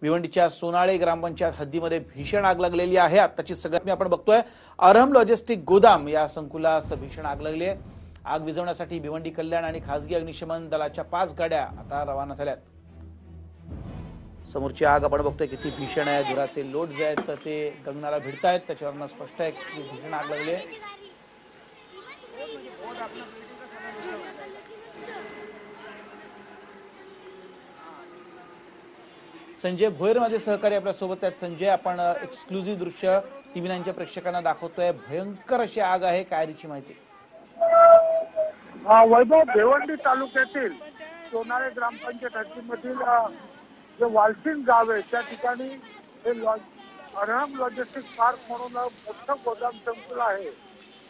भिवंडीच्या सोनाळे ग्रामपंचायत हद्दीमध्ये भीषण आग लागलेली आहे। आताची सगळ्यात आपण बघतोय अरहम लॉजिस्टिक गोदाम या संकुलास भीषण आग लागली आहे। आग विझवण्यासाठी भिवंडी कल्याण आणि खासगी अग्निशमन दलाच्या 5 गाड्या आता रवाना झाल्यात। समोरची आग आपण बघतोय किती भीषण आहे। धुराचे लोट जे आहेत ते गगनाला भिडतायत, त्याच्यावरून स्पष्ट आहे की भीषण आग लागली आहे। संजय भोयर माझे सहकारी आपल्या सोबत आहेत। संजय, आपण एक्सक्लुझिव्ह दृश्य TV9च्या प्रेक्षकांना दाखवतोय। भयंकर अशी आग आहे, काय याची माहिती? वैभव, भिवंडी तालुक्यातील सोनाळे ग्रामपंचायत हद्दीमधील जे वालसिंग गाव आहे त्या ठिकाणी हे अरहम लॉजिस्टिक पार्क म्हणून मोठं गोदाम संकुल आहे।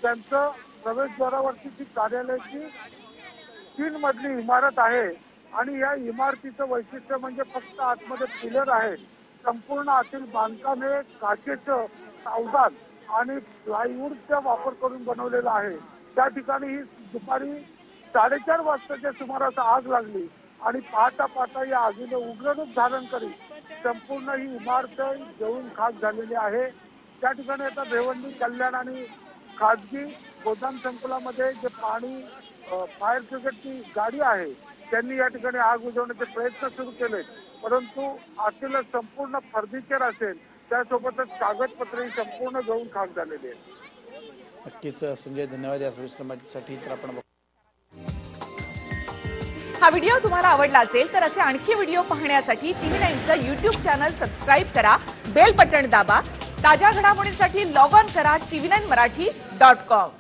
त्यांचं प्रवेशद्वारावरची जी कार्यालयाची 3 मजली इमारत आहे आणि या इमारतीचं वैशिष्ट्य म्हणजे फक्त आतमध्ये पिलर आहे। संपूर्ण आतील बांधकाम हे काचेचं सावधान आणि प्लायवूडचा वापर करून बनवलेला आहे। त्या ठिकाणी ही दुपारी 4:30 वाजताच्या सुमारास आग लागली आणि पाहता या आगीने उग्र रूप धारण करीत संपूर्ण ही इमारत जळून खाक झालेली आहे। त्या ठिकाणी आता भिवंडी कल्याण आणि खासगी गोदाम संकुलामध्ये जे पाणी फायर ब्रिगेडची गाडी आहे त्यांनी या ठिकाणी आग विझवण्याचे प्रयत्न सुरू केले, परंतु आतील संपूर्ण फर्निचर असेल त्यासोबतच कागदपत्रे संपूर्ण जळून खाक झालेली आहेत। नक्कीच संजय, धन्यवाद या सविस्तर माहितीसाठी। तर आपण हा व्हिडिओ तुम्हाला आवडला असेल तर असे आणखी व्हिडिओ पाहण्यासाठी TV9चं YouTube चॅनल सबस्क्राइब करा, बेल बटन दाबा। ताज्या घडामोडींसाठी लॉग ऑन करा tv9marathi.com।